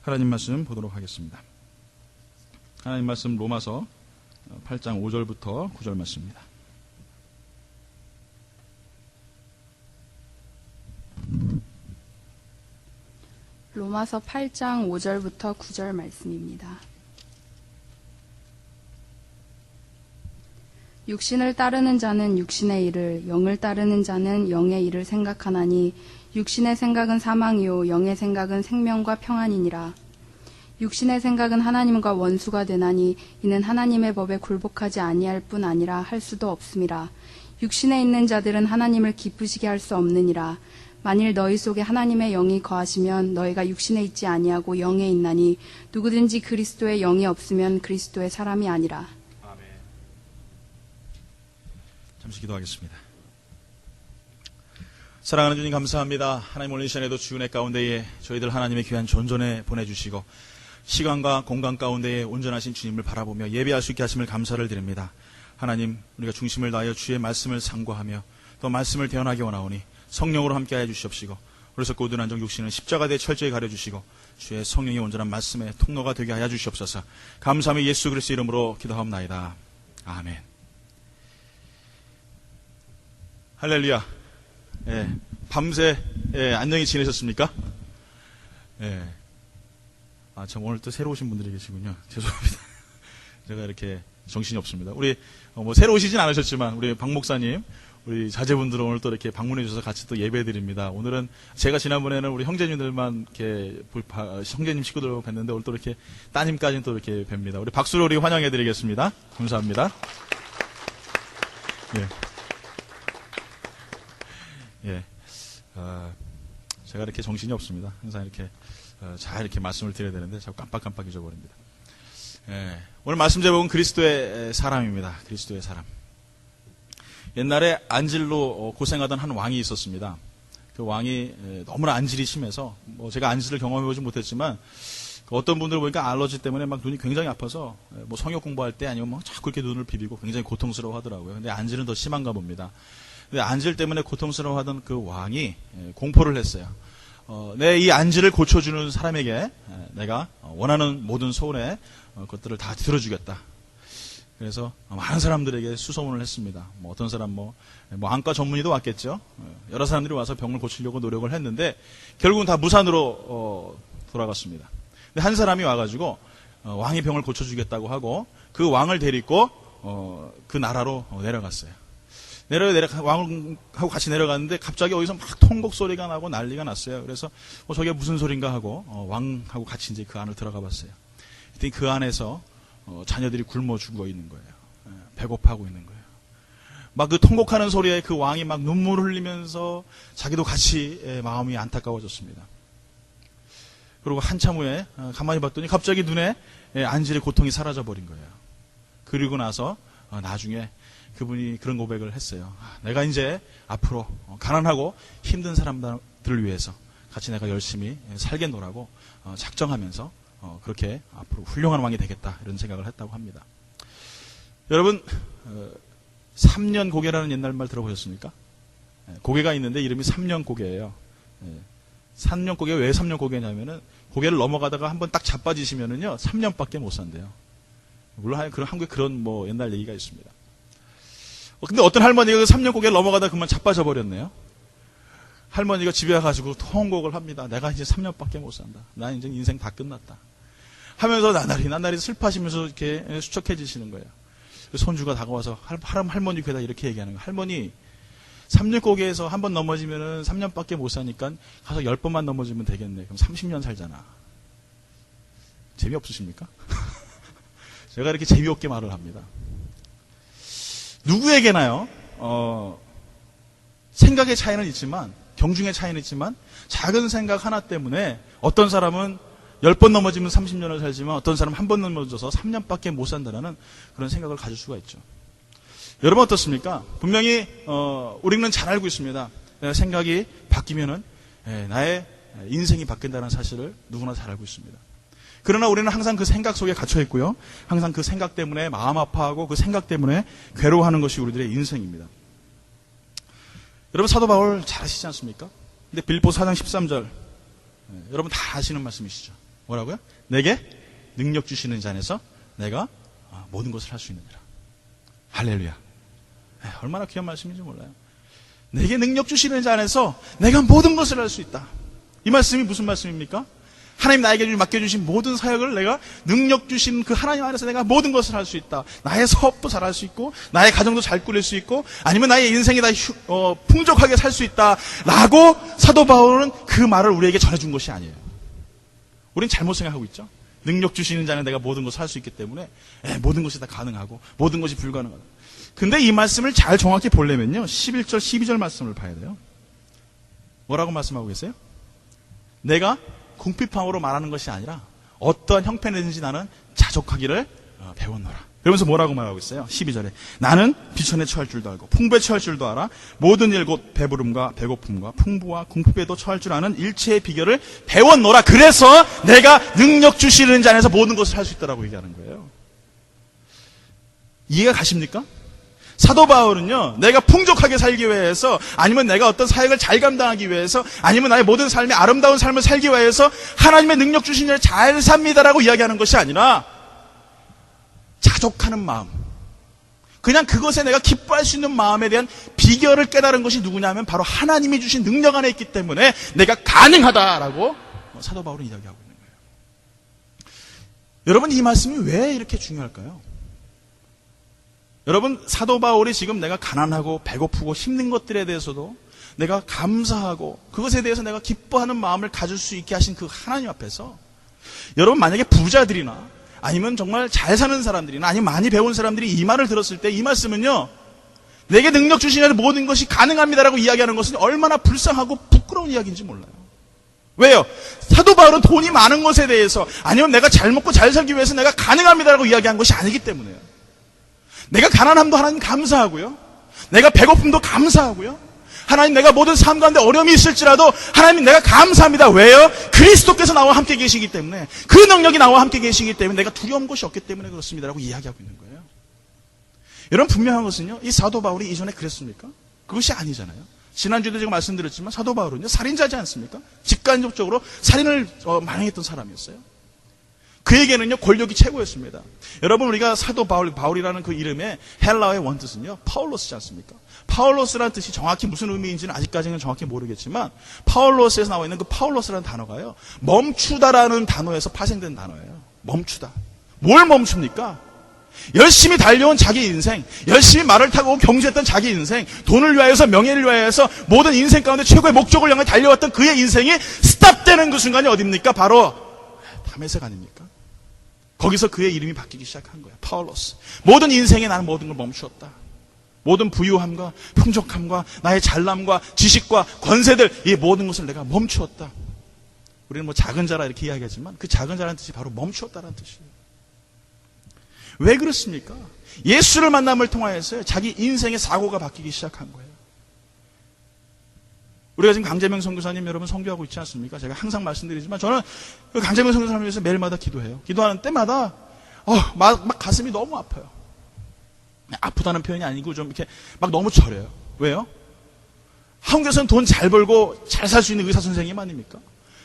하나님 말씀 보도록 하겠습니다. 하나님 말씀 로마서 8장 5절부터 9절 말씀입니다. 로마서 8장 5절부터 9절 말씀입니다. 육신을 따르는 자는 육신의 일을, 영을 따르는 자는 영의 일을 생각하나니 육신의 생각은 사망이요 영의 생각은 생명과 평안이니라. 육신의 생각은 하나님과 원수가 되나니 이는 하나님의 법에 굴복하지 아니할 뿐 아니라 할 수도 없음이라. 육신에 있는 자들은 하나님을 기쁘시게 할 수 없느니라. 만일 너희 속에 하나님의 영이 거하시면 너희가 육신에 있지 아니하고 영에 있나니 누구든지 그리스도의 영이 없으면 그리스도의 사람이 아니라. 아멘. 잠시 기도하겠습니다. 사랑하는 주님 감사합니다. 하나님 오늘 이 시간에도 주은혜 가운데에 저희들 하나님의 귀한 존전에 보내주시고 시간과 공간 가운데에 온전하신 주님을 바라보며 예배할 수 있게 하심을 감사를 드립니다. 하나님 우리가 중심을 다하여 주의 말씀을 상고하며 또 말씀을 대언하기 원하오니 성령으로 함께하여 주시옵시고 그래서 고든 안정 육신은 십자가대에 철저히 가려주시고 주의 성령의 온전한 말씀의 통로가 되게 하여 주시옵소서. 감사하며 예수 그리스도 이름으로 기도하옵나이다. 아멘. 할렐루야. 예, 밤새 안녕히 지내셨습니까? 예. 참 오늘 또 새로 오신 분들이 계시군요. 죄송합니다. 제가 이렇게 정신이 없습니다. 우리 새로 오시진 않으셨지만 우리 박 목사님, 우리 자제분들은 오늘 또 이렇게 방문해 주셔서 같이 또 예배 드립니다. 오늘은 제가 지난번에는 우리 형제님들만 이렇게 형제님 식구들 뵀는데 오늘 또 이렇게 따님까지는 또 이렇게 뵙니다. 우리 박수로 우리 환영해 드리겠습니다. 감사합니다. 예. 예, 제가 이렇게 정신이 없습니다. 항상 이렇게 잘 이렇게 말씀을 드려야 되는데 자꾸 깜빡깜빡 잊어버립니다. 예, 오늘 말씀 제목은 그리스도의 사람입니다. 그리스도의 사람. 옛날에 안질로 고생하던 한 왕이 있었습니다. 그 왕이 너무나 안질이 심해서 제가 안질을 경험해보지 못했지만 어떤 분들 보니까 알러지 때문에 막 눈이 굉장히 아파서 성역 공부할 때 아니면 자꾸 이렇게 눈을 비비고 굉장히 고통스러워 하더라고요. 근데 안질은 더 심한가 봅니다. 근데 안질 때문에 고통스러워하던 그 왕이 공포를 했어요. 내 이 안질을 고쳐주는 사람에게 내가 원하는 모든 소원의 것들을 다 들어주겠다. 그래서 많은 사람들에게 수소문을 했습니다. 어떤 사람 안과 전문의도 왔겠죠. 여러 사람들이 와서 병을 고치려고 노력을 했는데 결국은 다 무산으로 돌아갔습니다. 근데 한 사람이 와가지고 왕이 병을 고쳐주겠다고 하고 그 왕을 데리고 그 나라로 내려갔어요. 왕하고 같이 내려갔는데 갑자기 어디서 막 통곡 소리가 나고 난리가 났어요. 그래서 저게 무슨 소린가 하고 왕하고 같이 이제 그 안을 들어가 봤어요. 그랬더니 그 안에서 자녀들이 굶어 죽어 있는 거예요. 배고파하고 있는 거예요. 막 그 통곡하는 소리에 그 왕이 막 눈물을 흘리면서 자기도 같이 마음이 안타까워졌습니다. 그리고 한참 후에 가만히 봤더니 갑자기 눈에 안질의 고통이 사라져 버린 거예요. 그리고 나서 나중에 그분이 그런 고백을 했어요. 내가 이제 앞으로 가난하고 힘든 사람들을 위해서 같이 내가 열심히 살겠노라고 작정하면서 그렇게 앞으로 훌륭한 왕이 되겠다 이런 생각을 했다고 합니다. 여러분 3년 고개라는 옛날 말 들어보셨습니까? 고개가 있는데 이름이 3년 고개예요. 3년 고개가 왜 3년 고개냐면은 고개를 넘어가다가 한번 딱 자빠지시면은요 3년밖에 못 산대요. 물론 한국에 그런 옛날 얘기가 있습니다. 근데 어떤 할머니가 그 3년 고개를 넘어가다 그만 자빠져 버렸네요. 할머니가 집에 와가지고 통곡을 합니다. 내가 이제 3년밖에 못 산다. 나 이제 인생 다 끝났다. 하면서 나날이 슬퍼하시면서 이렇게 수척해지시는 거예요. 손주가 다가와서 할머니 귀에다 이렇게 얘기하는 거예요. 할머니 3년 고개에서 한 번 넘어지면은 3년밖에 못 사니까 가서 10번만 넘어지면 되겠네. 그럼 30년 살잖아. 재미없으십니까? 제가 이렇게 재미없게 말을 합니다. 누구에게나요, 생각의 차이는 있지만, 경중의 차이는 있지만, 작은 생각 하나 때문에 어떤 사람은 10번 넘어지면 30년을 살지만 어떤 사람은 한 번 넘어져서 3년밖에 못 산다는 그런 생각을 가질 수가 있죠. 여러분 어떻습니까? 분명히, 우리는 잘 알고 있습니다. 생각이 바뀌면은, 나의 인생이 바뀐다는 사실을 누구나 잘 알고 있습니다. 그러나 우리는 항상 그 생각 속에 갇혀 있고요. 항상 그 생각 때문에 마음 아파하고 그 생각 때문에 괴로워하는 것이 우리들의 인생입니다. 여러분 사도 바울 잘 아시지 않습니까? 근데 빌립보 4장 13절 여러분 다 아시는 말씀이시죠. 뭐라고요? 내게 능력 주시는 자 안에서 내가 모든 것을 할 수 있느니라. 할렐루야. 얼마나 귀한 말씀인지 몰라요. 내게 능력 주시는 자 안에서 내가 모든 것을 할 수 있다. 이 말씀이 무슨 말씀입니까? 하나님 나에게 맡겨주신 모든 사역을 내가 능력 주신 그 하나님 안에서 내가 모든 것을 할 수 있다. 나의 사업도 잘할 수 있고 나의 가정도 잘 꾸릴 수 있고 아니면 나의 인생이 다 풍족하게 살 수 있다 라고 사도 바울은 그 말을 우리에게 전해준 것이 아니에요. 우린 잘못 생각하고 있죠. 능력 주시는 자는 내가 모든 것을 할 수 있기 때문에 모든 것이 다 가능하고 모든 것이 불가능하다. 근데 이 말씀을 잘 정확히 보려면요 11절 12절 말씀을 봐야 돼요. 뭐라고 말씀하고 계세요? 내가 궁핍함으로 말하는 것이 아니라 어떠한 형편이든지 나는 자족하기를 배웠노라. 그러면서 뭐라고 말하고 있어요? 12절에 나는 비천에 처할 줄도 알고 풍부에 처할 줄도 알아 모든 일 곧 배부름과 배고픔과 풍부와 궁핍에도 처할 줄 아는 일체의 비결을 배웠노라. 그래서 내가 능력 주시는 자 안에서 모든 것을 할 수 있다라고 얘기하는 거예요. 이해가 가십니까? 사도 바울은요, 내가 풍족하게 살기 위해서, 아니면 내가 어떤 사역을 잘 감당하기 위해서, 아니면 나의 모든 삶의 아름다운 삶을 살기 위해서 하나님의 능력 주신 일 잘 삽니다라고 이야기하는 것이 아니라 자족하는 마음, 그냥 그것에 내가 기뻐할 수 있는 마음에 대한 비결을 깨달은 것이 누구냐면 바로 하나님이 주신 능력 안에 있기 때문에 내가 가능하다라고 사도 바울은 이야기하고 있는 거예요. 여러분, 이 말씀이 왜 이렇게 중요할까요? 여러분, 사도 바울이 지금 내가 가난하고 배고프고 힘든 것들에 대해서도 내가 감사하고 그것에 대해서 내가 기뻐하는 마음을 가질 수 있게 하신 그 하나님 앞에서 여러분, 만약에 부자들이나 아니면 정말 잘 사는 사람들이나 아니면 많이 배운 사람들이 이 말을 들었을 때 이 말씀은요, 내게 능력 주시는 모든 것이 가능합니다라고 이야기하는 것은 얼마나 불쌍하고 부끄러운 이야기인지 몰라요. 왜요? 사도 바울은 돈이 많은 것에 대해서 아니면 내가 잘 먹고 잘 살기 위해서 내가 가능합니다라고 이야기한 것이 아니기 때문에요. 내가 가난함도 하나님 감사하고요. 내가 배고픔도 감사하고요. 하나님, 내가 모든 삶 가운데 어려움이 있을지라도 하나님, 내가 감사합니다. 왜요? 그리스도께서 나와 함께 계시기 때문에, 그 능력이 나와 함께 계시기 때문에 내가 두려운 것이 없기 때문에 그렇습니다라고 이야기하고 있는 거예요. 여러분, 분명한 것은요, 이 사도 바울이 이전에 그랬습니까? 그것이 아니잖아요. 지난주에도 제가 말씀드렸지만 사도 바울은요, 살인자지 않습니까? 직간접적으로 살인을 만행했던 사람이었어요. 그에게는요, 권력이 최고였습니다. 여러분, 우리가 사도 바울이라는 그 이름의 헬라어의 원뜻은요, 파울로스지 않습니까? 파울로스라는 뜻이 정확히 무슨 의미인지는 아직까지는 정확히 모르겠지만, 파울로스에서 나와 있는 그 파울로스라는 단어가요, 멈추다라는 단어에서 파생된 단어예요. 멈추다. 뭘 멈춥니까? 열심히 달려온 자기 인생, 열심히 말을 타고 경주했던 자기 인생, 돈을 위하여서, 명예를 위하여서 모든 인생 가운데 최고의 목적을 향해 달려왔던 그의 인생이 스탑되는 그 순간이 어딥니까? 바로 다메섹 아닙니까? 거기서 그의 이름이 바뀌기 시작한 거예요. 파울로스. 모든 인생에 나는 모든 걸 멈추었다. 모든 부유함과 풍족함과 나의 잘남과 지식과 권세들, 이 모든 것을 내가 멈추었다. 우리는 뭐 작은 자라 이렇게 이야기하지만 그 작은 자라는 뜻이 바로 멈추었다라는 뜻이에요. 왜 그렇습니까? 예수를 만남을 통하여서 자기 인생의 사고가 바뀌기 시작한 거예요. 우리가 지금 강재명 선교사님 여러분 선교하고 있지 않습니까? 제가 항상 말씀드리지만 저는 그 강재명 선교사님을 위해서 매일마다 기도해요. 기도하는 때마다 막 가슴이 너무 아파요. 아프다는 표현이 아니고 좀 이렇게 막 너무 저려요. 왜요? 한국에서는 돈 잘 벌고 잘 살 수 있는 의사 선생님 아닙니까?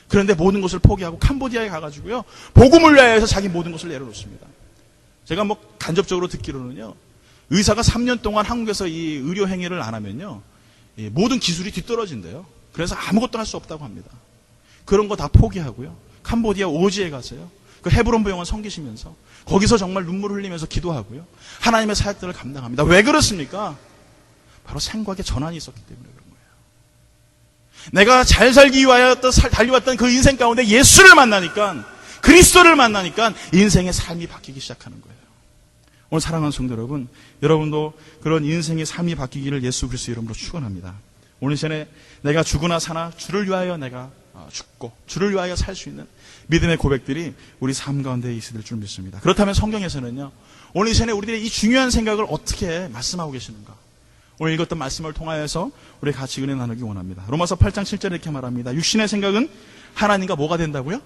그런데 모든 것을 포기하고 캄보디아에 가가지고요, 복음을 위하여서 자기 모든 것을 내려놓습니다. 제가 뭐 간접적으로 듣기로는요, 의사가 3년 동안 한국에서 이 의료 행위를 안 하면요, 모든 기술이 뒤떨어진대요. 그래서 아무것도 할 수 없다고 합니다. 그런 거 다 포기하고요, 캄보디아 오지에 가서요, 그 헤브론 병원 섬기시면서 거기서 정말 눈물을 흘리면서 기도하고요, 하나님의 사역들을 감당합니다. 왜 그렇습니까? 바로 생각에 전환이 있었기 때문에 그런 거예요. 내가 잘 살기 위하여 달려왔던 그 인생 가운데 예수를 만나니까, 그리스도를 만나니까 인생의 삶이 바뀌기 시작하는 거예요. 오늘 사랑하는 성도 여러분, 여러분도 그런 인생의 삶이 바뀌기를 예수 그리스도 이름으로 축원합니다. 오늘 전에 내가 죽으나 사나 주를 위하여 내가 죽고 주를 위하여 살 수 있는 믿음의 고백들이 우리 삶 가운데 있을 줄 믿습니다. 그렇다면 성경에서는요, 오늘 전에 우리들의 이 중요한 생각을 어떻게 말씀하고 계시는가? 오늘 읽었던 말씀을 통하여서 우리 같이 은혜 나누기 원합니다. 로마서 8장 7절에 이렇게 말합니다. 육신의 생각은 하나님과 뭐가 된다고요?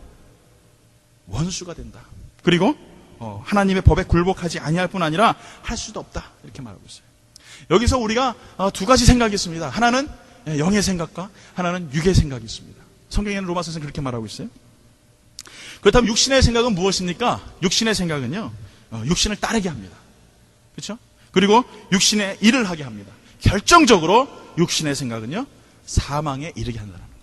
원수가 된다. 그리고 하나님의 법에 굴복하지 아니할 뿐 아니라 할 수도 없다. 이렇게 말하고 있어요. 여기서 우리가 두 가지 생각이 있습니다. 하나는 영의 생각과 하나는 육의 생각이 있습니다. 성경에는 로마서에서는 그렇게 말하고 있어요. 그렇다면 육신의 생각은 무엇입니까? 육신의 생각은요, 육신을 따르게 합니다. 그렇죠? 그리고 육신의 일을 하게 합니다. 결정적으로 육신의 생각은요, 사망에 이르게 한다는 거예요.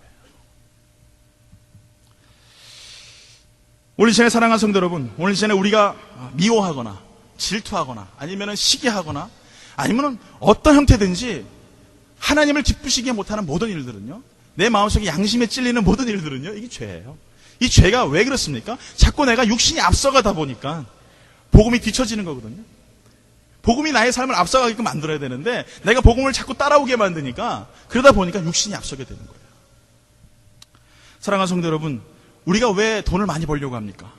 오늘 이 시간에 사랑하는 성도 여러분, 오늘 이 시간에 우리가 미워하거나 질투하거나 아니면 시기하거나 아니면 어떤 형태든지 하나님을 기쁘시게 못하는 모든 일들은요, 내 마음속에 양심에 찔리는 모든 일들은요, 이게 죄예요. 이 죄가 왜 그렇습니까? 자꾸 내가 육신이 앞서가다 보니까 복음이 뒤처지는 거거든요. 복음이 나의 삶을 앞서가게끔 만들어야 되는데 내가 복음을 자꾸 따라오게 만드니까, 그러다 보니까 육신이 앞서게 되는 거예요. 사랑하는 성도 여러분, 우리가 왜 돈을 많이 벌려고 합니까?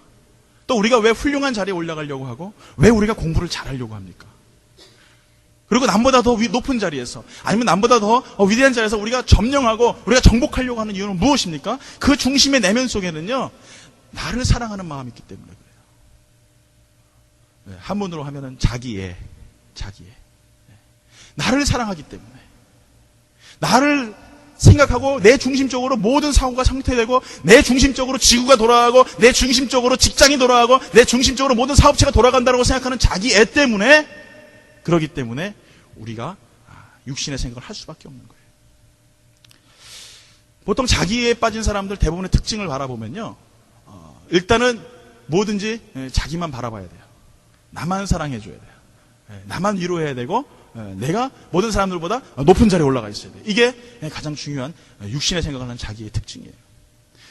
또 우리가 왜 훌륭한 자리에 올라가려고 하고 왜 우리가 공부를 잘하려고 합니까? 그리고 남보다 더 높은 자리에서 아니면 남보다 더 위대한 자리에서 우리가 점령하고 우리가 정복하려고 하는 이유는 무엇입니까? 그 중심의 내면 속에는요, 나를 사랑하는 마음이 있기 때문에 그래요. 한문으로 하면은 자기애. 나를 사랑하기 때문에, 나를 생각하고 내 중심적으로 모든 사고가 상태되고 내 중심적으로 지구가 돌아가고 내 중심적으로 직장이 돌아가고 내 중심적으로 모든 사업체가 돌아간다고 생각하는 자기 애 때문에, 그러기 때문에 우리가 육신의 생각을 할 수밖에 없는 거예요. 보통 자기애에 빠진 사람들 대부분의 특징을 바라보면요, 일단은 뭐든지 자기만 바라봐야 돼요. 나만 사랑해줘야 돼요. 나만 위로해야 되고 내가 모든 사람들보다 높은 자리에 올라가 있어야 돼요. 이게 가장 중요한 육신의 생각을 하는 자기의 특징이에요.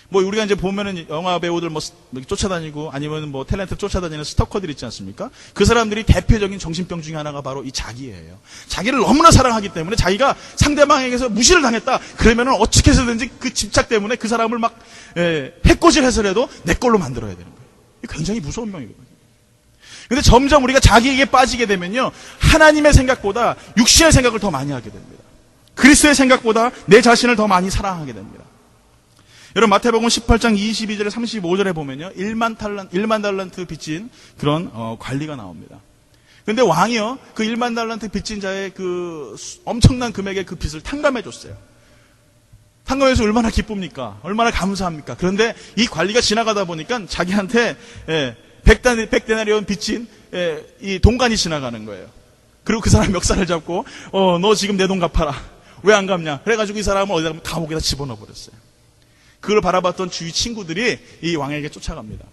뭐 우리가 이제 보면은 영화 배우들 뭐 쫓아다니고 아니면 뭐 탤런트 쫓아다니는 스토커들 있지 않습니까? 그 사람들이 대표적인 정신병 중에 하나가 바로 이 자기예요. 자기를 너무나 사랑하기 때문에 자기가 상대방에게서 무시를 당했다 그러면은 어떻게 해서든지 그 집착 때문에 그 사람을 막 해코지해서라도 내 걸로 만들어야 되는 거예요. 이게 굉장히 무서운 병이거든요. 근데 점점 우리가 자기에게 빠지게 되면요, 하나님의 생각보다 육신의 생각을 더 많이 하게 됩니다. 그리스도의 생각보다 내 자신을 더 많이 사랑하게 됩니다. 여러분, 마태복음 18장 22절에 35절에 보면요, 1만 달란트 빚진 그런 관리가 나옵니다. 근데 왕이요, 그 1만 달란트 빚진 자의 그 엄청난 금액의 그 빚을 탕감해 줬어요. 탕감해서 얼마나 기쁩니까? 얼마나 감사합니까? 그런데 이 관리가 지나가다 보니까 자기한테 100데나리온 빚진 이 동관이 지나가는 거예요. 그리고 그 사람 멱살을 잡고 너 지금 내 돈 갚아라. 왜 안 갚냐? 그래가지고 이 사람을 어디다 감옥에다 집어넣어 버렸어요. 그걸 바라봤던 주위 친구들이 이 왕에게 쫓아갑니다.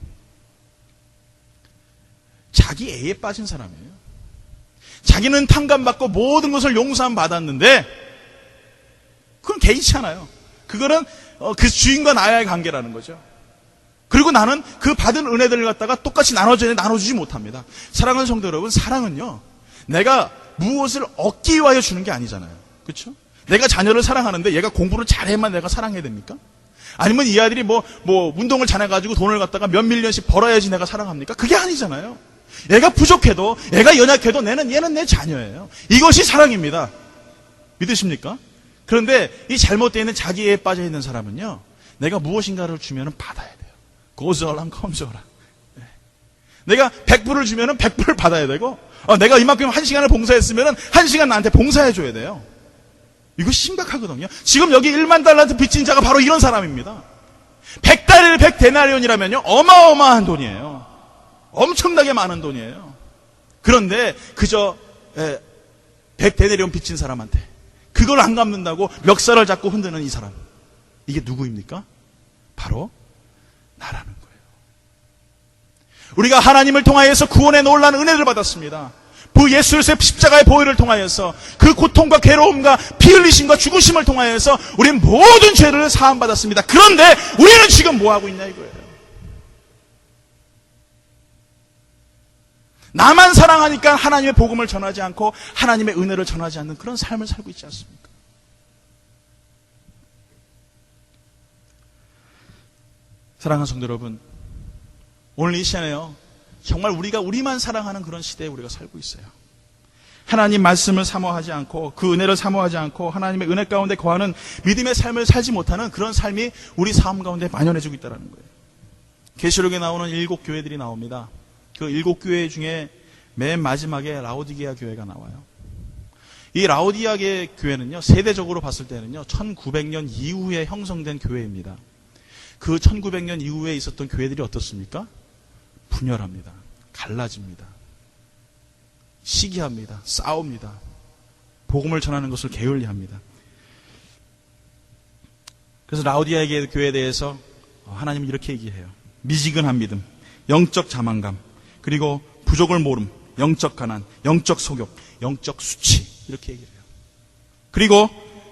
자기 애에 빠진 사람이에요. 자기는 탕감받고 모든 것을 용서함 받았는데 그건 개의치 않아요. 그거는 그 주인과 나와의 관계라는 거죠. 그리고 나는 그 받은 은혜들을 갖다가 똑같이 나눠주지 못합니다. 사랑하는 성도 여러분, 사랑은요, 내가 무엇을 얻기 위하여 주는 게 아니잖아요. 그렇죠? 내가 자녀를 사랑하는데 얘가 공부를 잘해야만 내가 사랑해야 됩니까? 아니면 이 아들이 뭐 운동을 잘해가지고 돈을 갖다가 몇 밀리언씩 벌어야지 내가 사랑합니까? 그게 아니잖아요. 얘가 부족해도, 얘가 연약해도 얘는 내 자녀예요. 이것이 사랑입니다. 믿으십니까? 그런데 이 잘못되어 있는 자기애에 빠져 있는 사람은요, 내가 무엇인가를 주면 받아야 돼요. goes around, comes around. 내가 100불을 주면 100불을 받아야 되고, 내가 이만큼 1시간을 봉사했으면 1시간 나한테 봉사해줘야 돼요. 이거 심각하거든요. 지금 여기 1만 달란트 빚진 자가 바로 이런 사람입니다. 100데나리온이라면요, 어마어마한 돈이에요. 엄청나게 많은 돈이에요. 그런데 그저 100데나리온 빚진 사람한테 그걸 안 갚는다고 멱살을 잡고 흔드는 이 사람, 이게 누구입니까? 바로 나라는 거예요. 우리가 하나님을 통하여서 구원의 놀라운 은혜를 받았습니다. 그 예수 그리스도의 십자가의 보혈을 통하여서 그 고통과 괴로움과 피 흘리심과 죽으심을 통하여서 우리는 모든 죄를 사함 받았습니다. 그런데 우리는 지금 뭐 하고 있냐 이거예요. 나만 사랑하니까 하나님의 복음을 전하지 않고 하나님의 은혜를 전하지 않는 그런 삶을 살고 있지 않습니까? 사랑하는 성도 여러분, 오늘 이 시간에요, 정말 우리가 우리만 사랑하는 그런 시대에 우리가 살고 있어요. 하나님 말씀을 사모하지 않고 그 은혜를 사모하지 않고 하나님의 은혜 가운데 거하는 믿음의 삶을 살지 못하는 그런 삶이 우리 삶 가운데 만연해지고 있다는 거예요. 계시록에 나오는 7 교회들이 나옵니다. 그 7 교회 중에 맨 마지막에 라오디게아 교회가 나와요. 이 라오디게아 교회는요, 세대적으로 봤을 때는요, 1900년 이후에 형성된 교회입니다. 그 1900년 이후에 있었던 교회들이 어떻습니까? 분열합니다. 갈라집니다. 시기합니다. 싸웁니다. 복음을 전하는 것을 게을리합니다. 그래서 라오디아 교회에 대해서 하나님은 이렇게 얘기해요. 미지근한 믿음, 영적 자만감, 그리고 부족을 모름, 영적 가난, 영적 속욕, 영적 수치, 이렇게 얘기해요. 그리고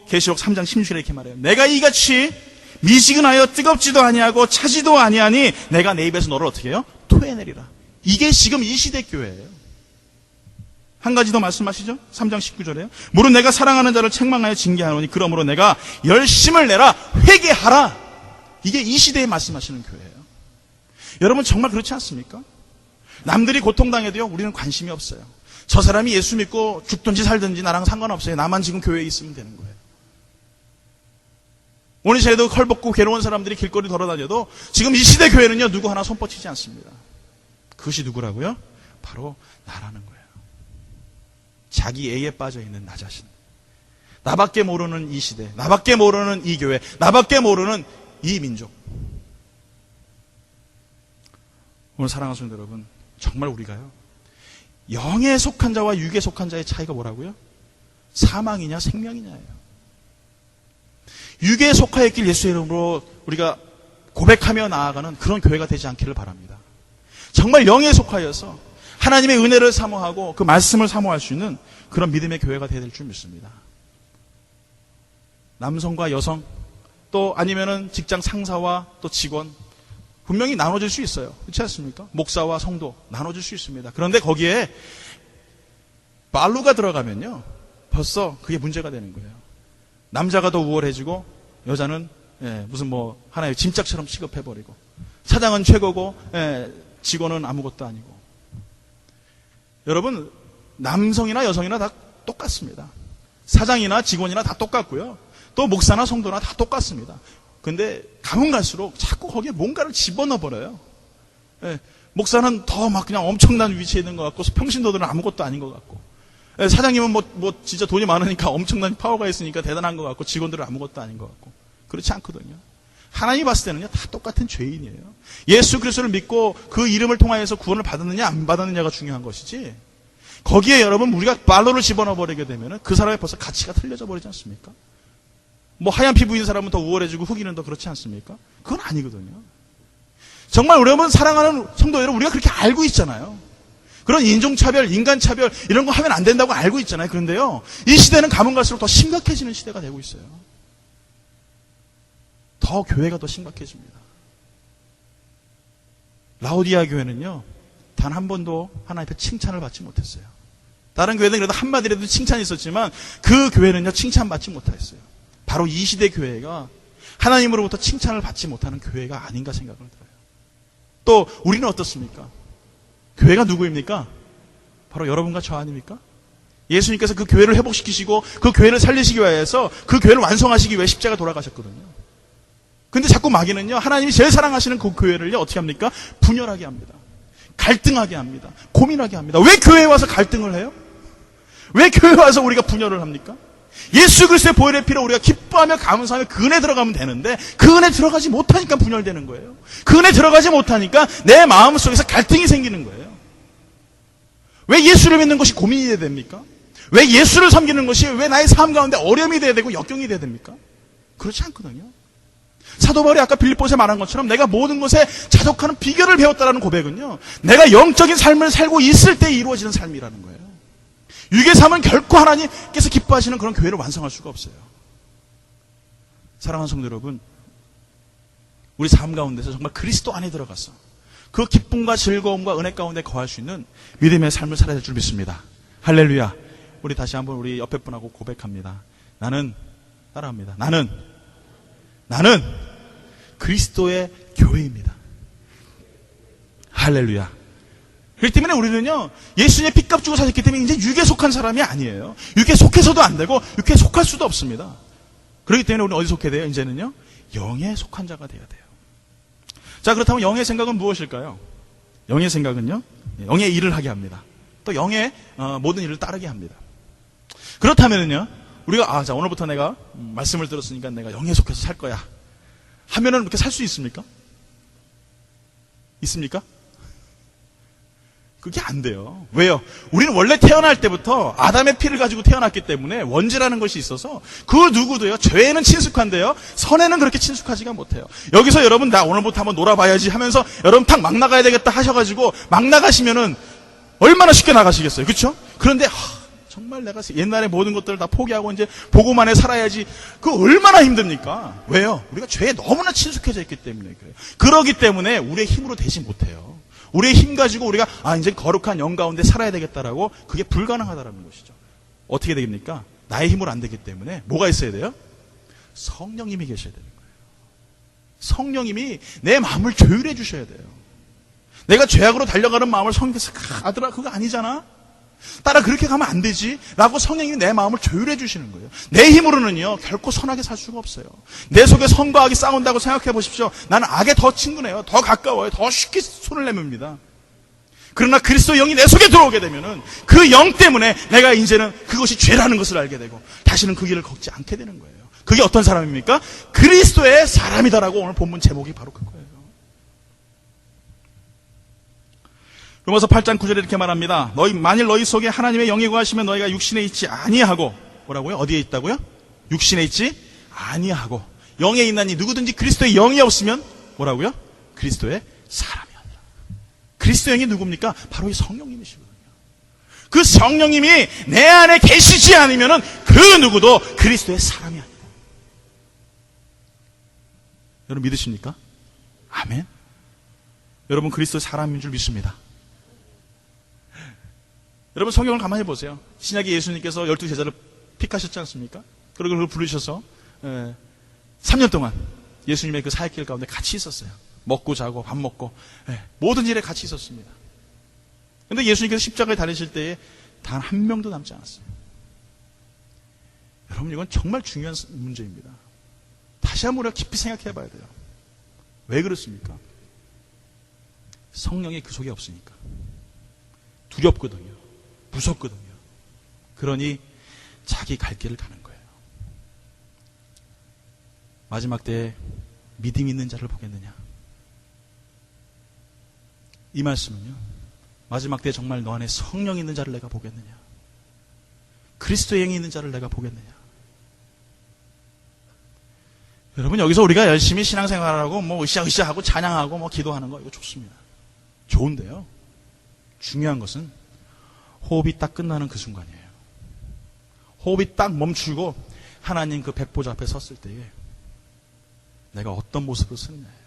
계시록 3장 16절에 이렇게 말해요. 내가 이같이 미지근하여 뜨겁지도 아니하고 차지도 아니하니 내가 내 입에서 너를 어떻게 해요? 토해내리라. 이게 지금 이 시대 교회예요. 한 가지 더 말씀하시죠. 3장 19절에요. 무릇 내가 사랑하는 자를 책망하여 징계하노니 그러므로 내가 열심을 내라 회개하라. 이게 이 시대에 말씀하시는 교회예요. 여러분 정말 그렇지 않습니까? 남들이 고통당해도요 우리는 관심이 없어요. 저 사람이 예수 믿고 죽든지 살든지 나랑 상관없어요. 나만 지금 교회에 있으면 되는 거예요. 오늘 새도 컬벗고 괴로운 사람들이 길거리 돌아다녀도 지금 이 시대 교회는요 누구 하나 손뻗치지 않습니다. 그것이 누구라고요? 바로 나라는 거예요. 자기 애에 빠져있는 나 자신. 나밖에 모르는 이 시대, 나밖에 모르는 이 교회, 나밖에 모르는 이 민족. 오늘 사랑하는 성도 여러분, 정말 우리가요 영에 속한 자와 육에 속한 자의 차이가 뭐라고요? 사망이냐 생명이냐예요. 육에 속하여 있길 예수의 이름으로 우리가 고백하며 나아가는 그런 교회가 되지 않기를 바랍니다. 정말 영에 속하여서 하나님의 은혜를 사모하고 그 말씀을 사모할 수 있는 그런 믿음의 교회가 되어야 될 줄 믿습니다. 남성과 여성, 또 아니면은 직장 상사와 또 직원, 분명히 나눠질 수 있어요. 그렇지 않습니까? 목사와 성도 나눠질 수 있습니다. 그런데 거기에 발루가 들어가면요 벌써 그게 문제가 되는 거예요. 남자가 더 우월해지고 여자는 무슨 뭐 하나의 짐짝처럼 취급해버리고, 사장은 최고고 직원은 아무것도 아니고. 여러분, 남성이나 여성이나 다 똑같습니다. 사장이나 직원이나 다 똑같고요. 또 목사나 성도나 다 똑같습니다. 근데 가면 갈수록 자꾸 거기에 뭔가를 집어넣어버려요. 목사는 더 막 그냥 엄청난 위치에 있는 것 같고, 평신도들은 아무것도 아닌 것 같고, 사장님은 뭐 진짜 돈이 많으니까 엄청난 파워가 있으니까 대단한 것 같고, 직원들은 아무것도 아닌 것 같고. 그렇지 않거든요. 하나님이 봤을 때는요 다 똑같은 죄인이에요. 예수 그리스도를 믿고 그 이름을 통하여서 구원을 받았느냐 안 받았느냐가 중요한 것이지, 거기에 여러분 우리가 발로를 집어넣어 버리게 되면 그 사람의 벌써 가치가 틀려져 버리지 않습니까? 뭐 하얀 피부인 사람은 더 우월해지고 흑인은 더 그렇지 않습니까? 그건 아니거든요. 정말 여러분 사랑하는 성도 여러분, 우리가 그렇게 알고 있잖아요. 그런 인종차별, 인간차별 이런 거 하면 안 된다고 알고 있잖아요. 그런데요 이 시대는 가면 갈수록 더 심각해지는 시대가 되고 있어요. 더 교회가 더 심각해집니다. 라오디아 교회는요 단 한 번도 하나님 앞에 칭찬을 받지 못했어요. 다른 교회는 그래도 한마디라도 칭찬이 있었지만 그 교회는요 칭찬받지 못했어요. 바로 이 시대 교회가 하나님으로부터 칭찬을 받지 못하는 교회가 아닌가 생각을 들어요. 또 우리는 어떻습니까? 교회가 누구입니까? 바로 여러분과 저 아닙니까? 예수님께서 그 교회를 회복시키시고 그 교회를 살리시기 위해서, 그 교회를 완성하시기 위해 십자가 돌아가셨거든요. 근데 자꾸 마귀는요 하나님이 제일 사랑하시는 그 교회를요 어떻게 합니까? 분열하게 합니다. 갈등하게 합니다. 고민하게 합니다. 왜 교회에 와서 갈등을 해요? 왜 교회에 와서 우리가 분열을 합니까? 예수 그리스도의 보혈의 피로 우리가 기뻐하며 감사하며 그 은혜 들어가면 되는데, 그 은혜 들어가지 못하니까 분열되는 거예요. 그 은혜 들어가지 못하니까 내 마음속에서 갈등이 생기는 거예요. 왜 예수를 믿는 것이 고민이 돼야 됩니까? 왜 예수를 섬기는 것이 왜 나의 삶 가운데 어려움이 돼야 되고 역경이 돼야 됩니까? 그렇지 않거든요. 사도 바울이 아까 빌립보서에 말한 것처럼 내가 모든 것에 자족하는 비결을 배웠다라는 고백은요 내가 영적인 삶을 살고 있을 때 이루어지는 삶이라는 거예요. 육의 삶은 결코 하나님께서 기뻐하시는 그런 교회를 완성할 수가 없어요. 사랑하는 성도 여러분, 우리 삶 가운데서 정말 그리스도 안에 들어가서 그 기쁨과 즐거움과 은혜 가운데 거할 수 있는 믿음의 삶을 살아야 될 줄 믿습니다. 할렐루야. 우리 다시 한번 우리 옆에 분하고 고백합니다. 따라합니다. 나는 그리스도의 교회입니다. 할렐루야. 그렇기 때문에 우리는요 예수님의 핏값 주고 사셨기 때문에 이제 육에 속한 사람이 아니에요. 육에 속해서도 안 되고 육에 속할 수도 없습니다. 그렇기 때문에 우리는 어디 속해야 돼요? 이제는요 영에 속한 자가 돼야 돼요. 자, 그렇다면 영의 생각은 무엇일까요? 영의 생각은요 영의 일을 하게 합니다. 또 영의 모든 일을 따르게 합니다. 그렇다면은요 우리가 자 오늘부터 내가 말씀을 들었으니까 내가 영에 속해서 살 거야 하면은 이렇게 살 수 있습니까? 있습니까? 그게 안 돼요. 왜요? 우리는 원래 태어날 때부터 아담의 피를 가지고 태어났기 때문에 원죄라는 것이 있어서 그 누구도요, 죄에는 친숙한데요, 선에는 그렇게 친숙하지가 못해요. 여기서 여러분, 나 오늘부터 한번 놀아봐야지 하면서 여러분 탁 막 나가야 되겠다 하셔가지고 막 나가시면은 얼마나 쉽게 나가시겠어요. 그렇죠? 그런데 정말 내가 옛날에 모든 것들을 다 포기하고 이제 보고만 해 살아야지. 그거 얼마나 힘듭니까? 왜요? 우리가 죄에 너무나 친숙해져 있기 때문에 그래요. 그러기 때문에 우리의 힘으로 되지 못해요. 우리의 힘 가지고 우리가 이제 거룩한 영 가운데 살아야 되겠다라고, 그게 불가능하다라는 것이죠. 어떻게 되겠습니까? 나의 힘으로 안 되기 때문에 뭐가 있어야 돼요? 성령님이 계셔야 되는 거예요. 성령님이 내 마음을 조율해 주셔야 돼요. 내가 죄악으로 달려가는 마음을 성령께서 아들아 그거 아니잖아, 따라 그렇게 가면 안 되지 라고 성령님이 내 마음을 조율해 주시는 거예요. 내 힘으로는요 결코 선하게 살 수가 없어요. 내 속에 선과 악이 싸운다고 생각해 보십시오. 나는 악에 더 친근해요. 더 가까워요. 더 쉽게 손을 내밉니다. 그러나 그리스도의 영이 내 속에 들어오게 되면은 그 영 때문에 내가 이제는 그것이 죄라는 것을 알게 되고 다시는 그 길을 걷지 않게 되는 거예요. 그게 어떤 사람입니까? 그리스도의 사람이다라고 오늘 본문 제목이 바로 그거예요. 로마서 8장 9절에 이렇게 말합니다. 만일 너희 속에 하나님의 영이 거하시면 너희가 육신에 있지 아니하고, 뭐라고요? 어디에 있다고요? 육신에 있지 아니하고. 영에 있나니 누구든지 그리스도의 영이 없으면 뭐라고요? 그리스도의 사람이 아니라. 그리스도의 영이 누굽니까? 바로 이 성령님이시거든요. 그 성령님이 내 안에 계시지 않으면 그 누구도 그리스도의 사람이 아니다. 여러분 믿으십니까? 아멘. 여러분 그리스도의 사람인 줄 믿습니다. 여러분 성경을 가만히 보세요. 신약의 예수님께서 12제자를 픽하셨지 않습니까? 그리고 그걸 부르셔서 3년 동안 예수님의 그 사역길 가운데 같이 있었어요. 먹고 자고 밥 먹고 모든 일에 같이 있었습니다. 그런데 예수님께서 십자가에 달리실 때에 단 한 명도 남지 않았어요. 여러분 이건 정말 중요한 문제입니다. 다시 한번 우리가 깊이 생각해 봐야 돼요. 왜 그렇습니까? 성령이 그 속에 없으니까. 두렵거든요. 무섭거든요. 그러니 자기 갈 길을 가는 거예요. 마지막 때에 믿음 있는 자를 보겠느냐? 이 말씀은요, 마지막 때에 정말 너 안에 성령 있는 자를 내가 보겠느냐? 그리스도의 영이 있는 자를 내가 보겠느냐? 여러분 여기서 우리가 열심히 신앙생활하고 으쌰으쌰하고 찬양하고 기도하는 거 이거 좋습니다. 좋은데요, 중요한 것은 호흡이 딱 끝나는 그 순간이에요. 호흡이 딱 멈추고 하나님 그 백보좌 앞에 섰을 때에 내가 어떤 모습으로 서느냐예요.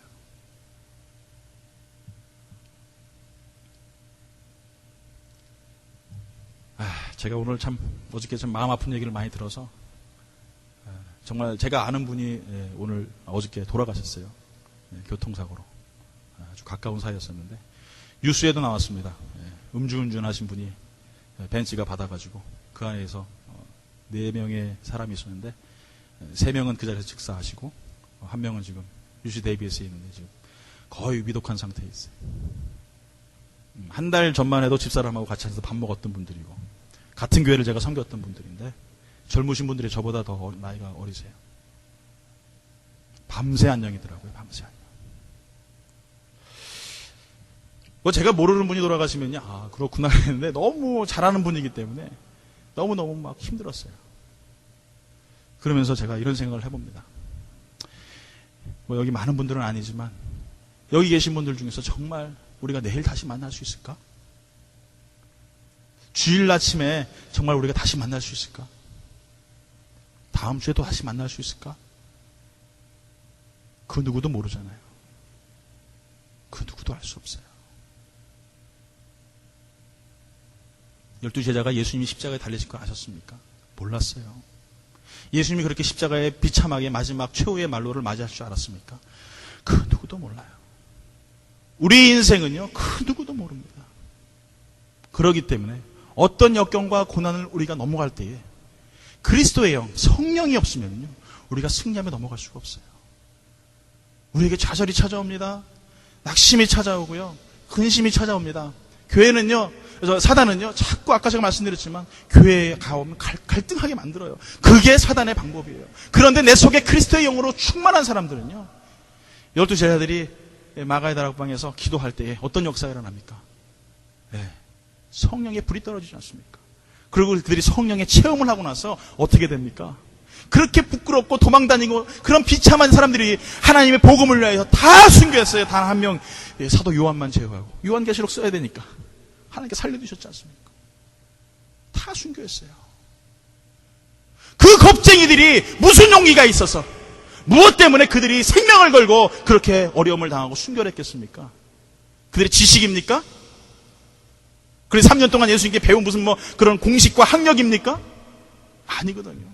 제가 오늘 참 어저께 좀 마음 아픈 얘기를 많이 들어서 정말 제가 아는 분이 오늘 어저께 돌아가셨어요. 교통사고로. 아주 가까운 사이였었는데 뉴스에도 나왔습니다. 음주운전 하신 분이 벤츠가 받아가지고 그 안에서 4명의 사람이 있었는데 3명은 그 자리에서 즉사하시고 1명은 지금 유시 대비에서 있는데 지금 거의 위독한 상태에 있어요. 한 달 전만 해도 집사람하고 같이 앉아서 밥 먹었던 분들이고 같은 교회를 제가 섬겼던 분들인데 젊으신 분들이 저보다 더 나이가 어리세요. 밤새 안녕이더라고요. 밤새 안녕. 제가 모르는 분이 돌아가시면요, 그렇구나 했는데 너무 잘하는 분이기 때문에 너무너무 막 힘들었어요. 그러면서 제가 이런 생각을 해봅니다. 여기 많은 분들은 아니지만 여기 계신 분들 중에서 정말 우리가 내일 다시 만날 수 있을까? 주일 아침에 정말 우리가 다시 만날 수 있을까? 다음 주에도 다시 만날 수 있을까? 그 누구도 모르잖아요. 그 누구도 알 수 없어요. 12제자가 예수님이 십자가에 달리실 거 아셨습니까? 몰랐어요. 예수님이 그렇게 십자가에 비참하게 마지막 최후의 말로를 맞이할 줄 알았습니까? 그 누구도 몰라요. 우리 인생은요, 그 누구도 모릅니다. 그렇기 때문에 어떤 역경과 고난을 우리가 넘어갈 때에 그리스도의 영, 성령이 없으면요, 우리가 승리하며 넘어갈 수가 없어요. 우리에게 좌절이 찾아옵니다. 낙심이 찾아오고요. 근심이 찾아옵니다. 교회는요, 그래서 사단은요, 자꾸 아까 제가 말씀드렸지만 교회에 가오면 갈등하게 만들어요. 그게 사단의 방법이에요. 그런데 내 속에 그리스도의 영으로 충만한 사람들은요, 12 제자들이 마가의 다락방에서 기도할 때에 어떤 역사가 일어납니까? 성령의 불이 떨어지지 않습니까? 그리고 그들이 성령의 체험을 하고 나서 어떻게 됩니까? 그렇게 부끄럽고 도망다니고 그런 비참한 사람들이 하나님의 복음을 위하여 다 순교했어요. 단 한 명, 사도 요한만 제외하고. 요한계시록 써야 되니까 하나님께 살려주셨지 않습니까? 다 순교했어요. 그 겁쟁이들이 무슨 용기가 있어서, 무엇 때문에 그들이 생명을 걸고 그렇게 어려움을 당하고 순교를 했겠습니까? 그들의 지식입니까? 그래서 3년 동안 예수님께 배운 무슨 그런 공식과 학력입니까? 아니거든요.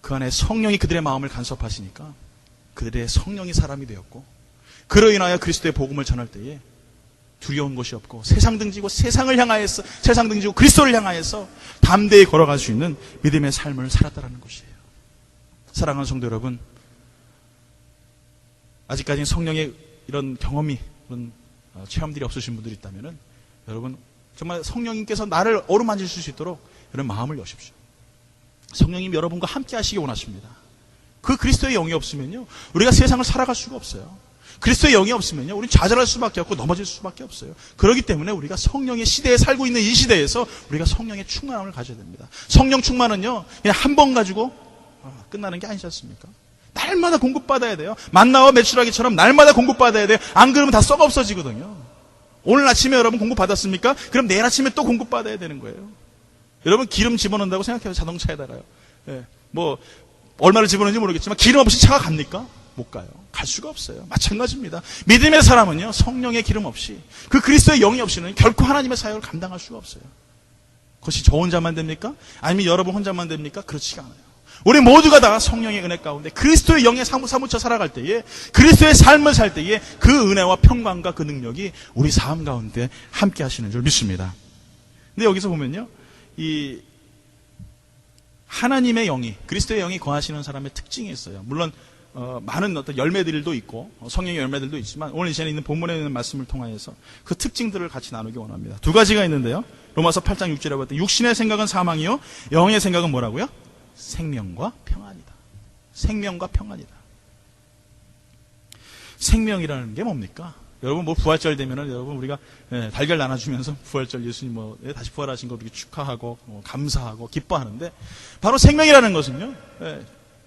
그 안에 성령이 그들의 마음을 간섭하시니까 그들의 성령이 사람이 되었고, 그로 인하여 그리스도의 복음을 전할 때에 두려운 것이 없고 세상 등지고 세상 등지고 그리스도를 향하여서 담대히 걸어갈 수 있는 믿음의 삶을 살았다라는 것이에요. 사랑하는 성도 여러분, 아직까지 성령의 이런 경험이, 이런 체험들이 없으신 분들이 있다면 여러분 정말 성령님께서 나를 어루만질 수 있도록 이런 마음을 여십시오. 성령님 여러분과 함께 하시기 원하십니다. 그 그리스도의 영이 없으면요, 우리가 세상을 살아갈 수가 없어요. 그리스도의 영이 없으면요, 우리는 좌절할 수밖에 없고 넘어질 수밖에 없어요. 그렇기 때문에 우리가 성령의 시대에 살고 있는 이 시대에서 우리가 성령의 충만함을 가져야 됩니다. 성령 충만은요, 그냥 한 번 가지고 끝나는 게 아니지 않습니까? 날마다 공급받아야 돼요. 만나와 메추라기처럼 날마다 공급받아야 돼요. 안 그러면 다 썩어 없어지거든요. 오늘 아침에 여러분 공급받았습니까? 그럼 내일 아침에 또 공급받아야 되는 거예요. 여러분 기름 집어넣는다고 생각해요. 자동차에다가요. 얼마를 집어넣는지 모르겠지만 기름 없이 차가 갑니까? 못 가요. 갈 수가 없어요. 마찬가지입니다. 믿음의 사람은요, 성령의 기름 없이, 그 그리스도의 영이 없이는 결코 하나님의 사역을 감당할 수가 없어요. 그것이 저 혼자만 됩니까? 아니면 여러분 혼자만 됩니까? 그렇지가 않아요. 우리 모두가 다 성령의 은혜 가운데 그리스도의 영에 사무쳐 살아갈 때에, 그리스도의 삶을 살 때에 그 은혜와 평강과 그 능력이 우리 삶 가운데 함께 하시는 줄 믿습니다. 근데 여기서 보면요, 이 하나님의 영이, 그리스도의 영이 거하시는 사람의 특징이 있어요. 물론 많은 어떤 열매들도 있고 성령의 열매들도 있지만, 오늘 이 시간에 있는 본문에 있는 말씀을 통하여서 그 특징들을 같이 나누기 원합니다. 두 가지가 있는데요. 로마서 8장 6절에 봤더니 육신의 생각은 사망이요 영의 생각은 뭐라고요? 생명과 평안이다. 생명과 평안이다. 생명이라는 게 뭡니까? 여러분 부활절 되면은 여러분 우리가 달걀 나눠주면서 부활절 예수님 다시 부활하신 거 우리 축하하고 감사하고 기뻐하는데, 바로 생명이라는 것은요,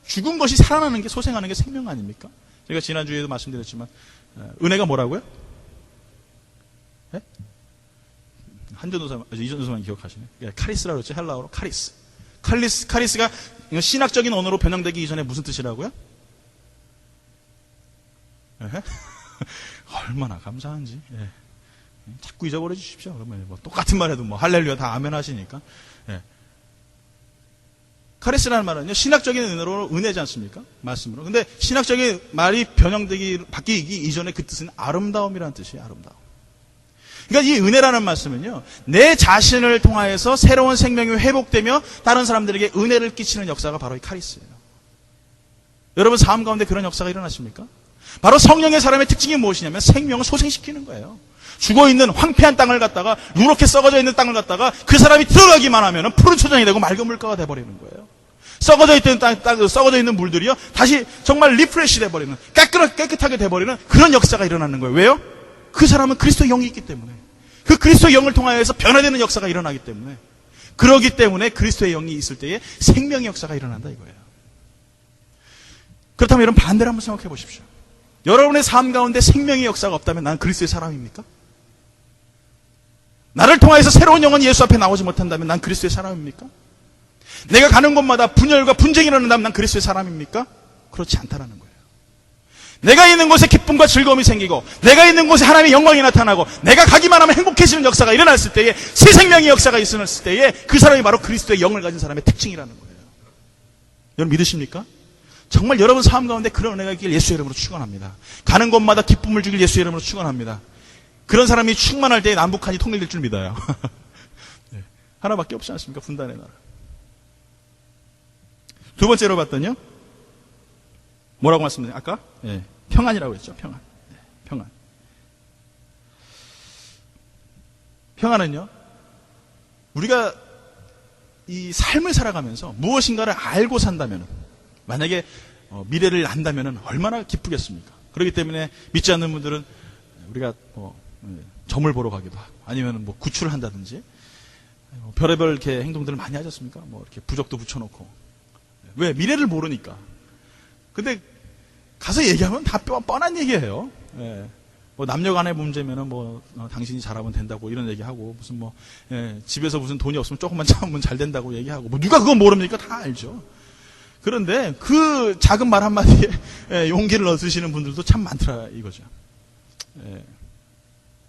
죽은 것이 살아나는 게, 소생하는 게 생명 아닙니까? 제가 지난주에도 말씀드렸지만 은혜가 뭐라고요? 한전도사, 이전도사만 기억하시네. 카리스라고 그랬죠. 헬라어로 카리스. 카리스가 신학적인 언어로 변형되기 이전에 무슨 뜻이라고요? 얼마나 감사한지. 자꾸 잊어버려 주십시오. 그러면 똑같은 말 해도 할렐루야 다 아멘 하시니까. 카리스라는 말은요, 신학적인 은혜로 은혜지 않습니까? 말씀으로. 근데 신학적인 말이 바뀌기 이전에 그 뜻은 아름다움이라는 뜻이에요. 아름다움. 그러니까 이 은혜라는 말씀은요, 내 자신을 통하여서 새로운 생명이 회복되며 다른 사람들에게 은혜를 끼치는 역사가 바로 이 카리스예요. 여러분 삶 가운데 그런 역사가 일어나십니까? 바로 성령의 사람의 특징이 무엇이냐면 생명을 소생시키는 거예요. 죽어있는 황폐한 땅을 갖다가, 누렇게 썩어져 있는 땅을 갖다가 그 사람이 들어가기만 하면 푸른 초장이 되고 맑은 물가가 돼버리는 거예요. 썩어져 있는 물들이요, 다시 정말 리프레시 돼버리는, 깨끗하게 돼버리는 그런 역사가 일어나는 거예요. 왜요? 그 사람은 그리스도의 영이 있기 때문에, 그 그리스도의 영을 통하여서 변화되는 역사가 일어나기 때문에, 그러기 때문에 그리스도의 영이 있을 때에 생명의 역사가 일어난다 이거예요. 그렇다면 여러분 반대로 한번 생각해 보십시오. 여러분의 삶 가운데 생명의 역사가 없다면 난 그리스도의 사람입니까? 나를 통하여서 새로운 영혼이 예수 앞에 나오지 못한다면 난 그리스도의 사람입니까? 내가 가는 곳마다 분열과 분쟁이 일어난다면 난 그리스도의 사람입니까? 그렇지 않다라는 거예요. 내가 있는 곳에 기쁨과 즐거움이 생기고, 내가 있는 곳에 하나님의 영광이 나타나고, 내가 가기만 하면 행복해지는 역사가 일어났을 때에, 새 생명의 역사가 있었을 때에 그 사람이 바로 그리스도의 영을 가진 사람의 특징이라는 거예요. 여러분 믿으십니까? 정말 여러분 삶 가운데 그런 은혜가 있길 예수의 이름으로 축원합니다. 가는 곳마다 기쁨을 주길 예수의 이름으로 축원합니다. 그런 사람이 충만할 때에 남북한이 통일될 줄 믿어요. 네. 하나밖에 없지 않습니까? 분단의 나라. 두 번째로 봤더니요, 뭐라고 말씀드렸죠? 아까? 평안이라고 했죠. 평안. 평안. 평안은요, 우리가 이 삶을 살아가면서 무엇인가를 알고 산다면, 만약에 미래를 안다면 얼마나 기쁘겠습니까? 그렇기 때문에 믿지 않는 분들은 우리가 점을 보러 가기도 하고 아니면 뭐 구출을 한다든지 별의별 이렇게 행동들을 많이 하지 않습니까? 뭐 이렇게 부적도 붙여놓고. 왜? 미래를 모르니까. 근데 가서 얘기하면 다 뻔한 얘기예요. 예. 뭐 남녀 간의 문제면은 뭐 당신이 잘하면 된다고 이런 얘기하고 무슨 뭐 집에서 무슨 돈이 없으면 조금만 참으면 잘 된다고 얘기하고 뭐 누가 그거 모릅니까? 다 알죠. 그런데 그 작은 말 한마디에 용기를 얻으시는 분들도 참 많더라 이거죠. 예.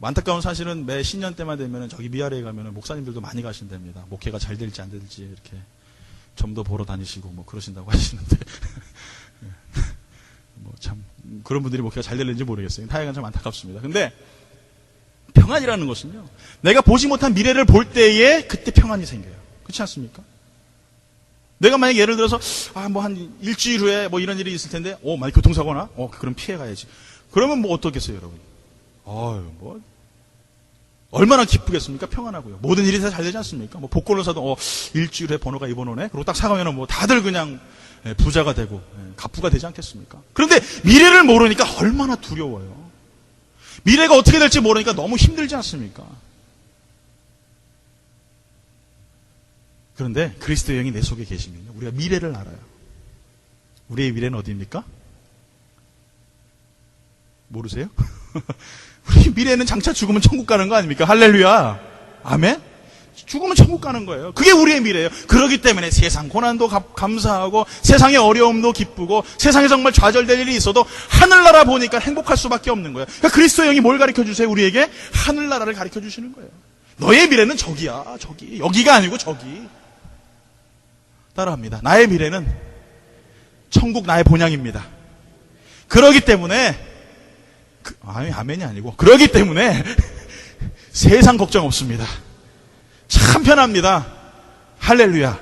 안타까운 사실은 매 신년 때만 되면은 저기 미아래에 가면은 목사님들도 많이 가신답니다. 목회가 잘 될지 안 될지 이렇게 점도 보러 다니시고 뭐 그러신다고 하시는데 뭐 참 그런 분들이 목회가 잘 될는지 모르겠어요. 하여간 참 안타깝습니다. 근데 평안이라는 것은요, 내가 보지 못한 미래를 볼 때에 그때 평안이 생겨요. 그렇지 않습니까? 내가 만약 예를 들어서 뭐 한 일주일 후에 뭐 이런 일이 있을 텐데 만약 교통사고나 그럼 피해 가야지. 그러면 뭐 어떻겠어요, 여러분? 뭐 얼마나 기쁘겠습니까? 평안하고요. 모든 일이 다 잘 되지 않습니까? 뭐 복권을 사도 일주일에 번호가 이 번호네. 그리고 딱 사가면은 뭐 다들 그냥 부자가 되고 갑부가 되지 않겠습니까? 그런데 미래를 모르니까 얼마나 두려워요. 미래가 어떻게 될지 모르니까 너무 힘들지 않습니까? 그런데 그리스도의 영이 내 속에 계시면요, 우리가 미래를 알아요. 우리의 미래는 어디입니까? 모르세요? 우리 미래는 장차 죽으면 천국 가는 거 아닙니까? 할렐루야. 아멘? 죽으면 천국 가는 거예요. 그게 우리의 미래예요. 그렇기 때문에 세상 고난도 감사하고 세상의 어려움도 기쁘고 세상에 정말 좌절될 일이 있어도 하늘나라 보니까 행복할 수밖에 없는 거예요. 그러니까 그리스도의 영이 뭘 가르쳐주세요? 우리에게 하늘나라를 가르쳐주시는 거예요. 너의 미래는 저기야. 저기. 여기가 아니고 저기. 따라합니다. 나의 미래는 천국 나의 본향입니다. 그렇기 때문에 아멘이 아니고 그렇기 때문에 세상 걱정 없습니다. 참 편합니다. 할렐루야.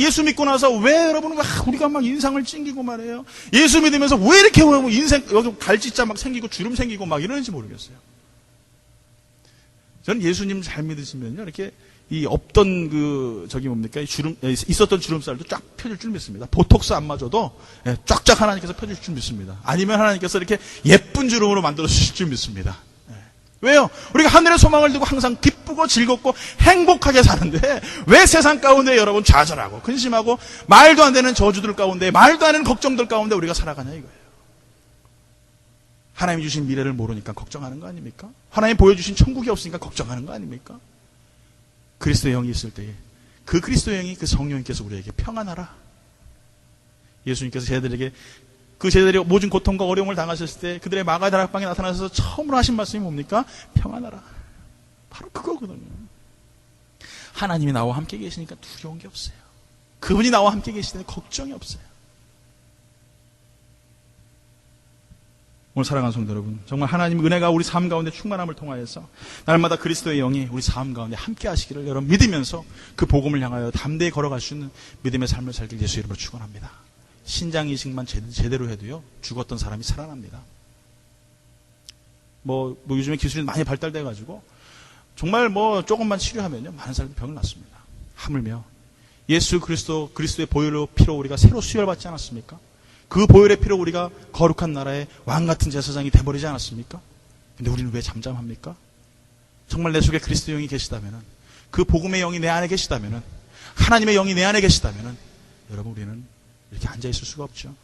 예수 믿고 나서 왜 여러분 우리가 막 인상을 찡기고 말해요. 예수 믿으면서 왜 이렇게 인생 여기 갈짓자 막 생기고 주름 생기고 막 이러는지 모르겠어요. 저는 예수님 잘 믿으시면요, 이렇게 이 없던 있었던 주름살도 쫙 펴질 줄 믿습니다. 보톡스 안 맞아도 쫙쫙 하나님께서 펴줄 줄 믿습니다. 아니면 하나님께서 이렇게 예쁜 주름으로 만들어 주실 줄 믿습니다. 왜요? 우리가 하늘의 소망을 두고 항상 기쁘고 즐겁고 행복하게 사는데 왜 세상 가운데 여러분 좌절하고 근심하고 말도 안 되는 저주들 가운데 말도 안 되는 걱정들 가운데 우리가 살아가냐 이거예요. 하나님이 주신 미래를 모르니까 걱정하는 거 아닙니까? 하나님 보여주신 천국이 없으니까 걱정하는 거 아닙니까? 그리스도의 영이 있을 때에 그 그리스도의 영이 그 성령님께서 우리에게 평안하라. 예수님께서 제자들이 모든 고통과 어려움을 당하셨을 때 그들의 마가다락방에 나타나셔서 처음으로 하신 말씀이 뭡니까? 평안하라. 바로 그거거든요. 하나님이 나와 함께 계시니까 두려운 게 없어요. 그분이 나와 함께 계시니 걱정이 없어요. 오늘 사랑하는 성도 여러분, 정말 하나님의 은혜가 우리 삶 가운데 충만함을 통하여서 날마다 그리스도의 영이 우리 삶 가운데 함께 하시기를 여러분 믿으면서 그 복음을 향하여 담대히 걸어갈 수 있는 믿음의 삶을 살길 예수 이름으로 축원합니다. 신장이식만 제대로 해도요, 죽었던 사람이 살아납니다. 뭐 요즘에 기술이 많이 발달돼가지고 정말 조금만 치료하면요, 많은 사람들이 병을 낫습니다. 하물며 예수 그리스도의 보혈로 피로 우리가 새로 수혈받지 않았습니까? 그 보혈의 피로 우리가 거룩한 나라의 왕 같은 제사장이 돼버리지 않았습니까? 근데 우리는 왜 잠잠합니까? 정말 내 속에 그리스도 영이 계시다면은, 그 복음의 영이 내 안에 계시다면은, 하나님의 영이 내 안에 계시다면은, 여러분 우리는 이렇게 앉아있을 수가 없죠.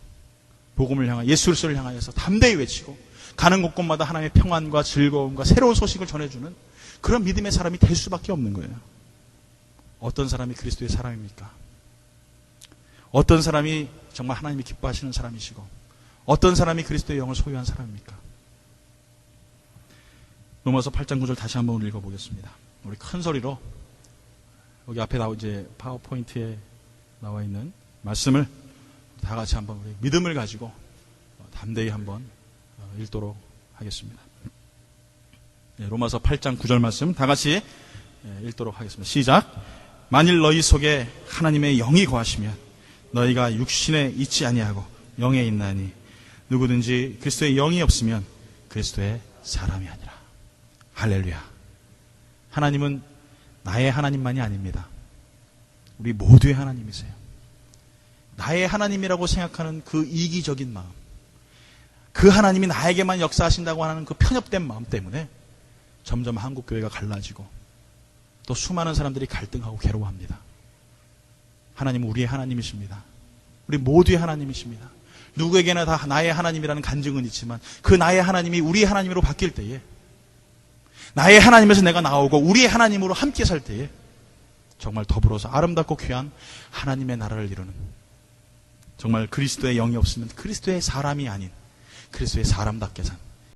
복음을 향한 예수 그리스도를 향하여서 담대히 외치고 가는 곳곳마다 하나님의 평안과 즐거움과 새로운 소식을 전해주는 그런 믿음의 사람이 될 수밖에 없는 거예요. 어떤 사람이 그리스도의 사람입니까? 어떤 사람이 정말 하나님이 기뻐하시는 사람이시고 어떤 사람이 그리스도의 영을 소유한 사람입니까? 로마서 8장 9절 다시 한번 읽어보겠습니다. 우리 큰 소리로 여기 앞에 이제 파워포인트에 나와 있는 말씀을 다 같이 한번 우리 믿음을 가지고 담대히 한번 읽도록 하겠습니다. 로마서 8장 9절 말씀 다 같이 읽도록 하겠습니다. 시작. 만일 너희 속에 하나님의 영이 거하시면 너희가 육신에 있지 아니하고 영에 있나니 누구든지 그리스도의 영이 없으면 그리스도의 사람이 아니라. 할렐루야. 하나님은 나의 하나님만이 아닙니다. 우리 모두의 하나님이세요. 나의 하나님이라고 생각하는 그 이기적인 마음, 그 하나님이 나에게만 역사하신다고 하는 그 편협된 마음 때문에 점점 한국교회가 갈라지고 또 수많은 사람들이 갈등하고 괴로워합니다. 하나님은 우리의 하나님이십니다. 우리 모두의 하나님이십니다. 누구에게나 다 나의 하나님이라는 간증은 있지만 그 나의 하나님이 우리의 하나님으로 바뀔 때에, 나의 하나님에서 내가 나오고 우리의 하나님으로 함께 살 때에 정말 더불어서 아름답고 귀한 하나님의 나라를 이루는, 정말 그리스도의 영이 없으면 그리스도의 사람이 아닌 그리스도의 사람답게 산